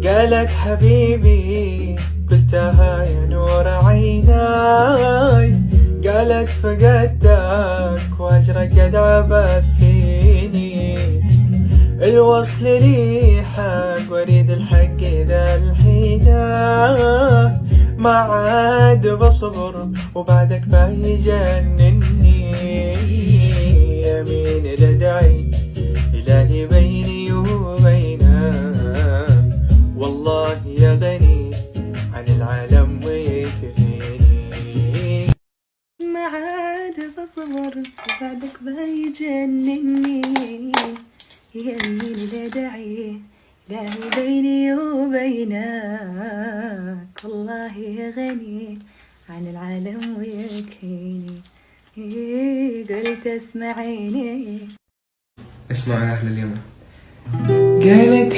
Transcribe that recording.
قالت حبيبي قلتها يا نور عيناي، قالت فقدتك وهجرك قد عبث فيني، الوصل لي حق واريد الحق ذا الحينة، ما عاد بصبر وبعدك بيجنني، يمين لدعي إلهي بيني وبينك، والله يا غني عن العالم ويكفيني، ما عاد بصبر وبعدك بيجنني، يمين لدعي إلهي بيني وبينك، والله يا غني عن العالم ويكفيني. قلت اسمعيني، اسمعوا يا أهل اليمن. قالت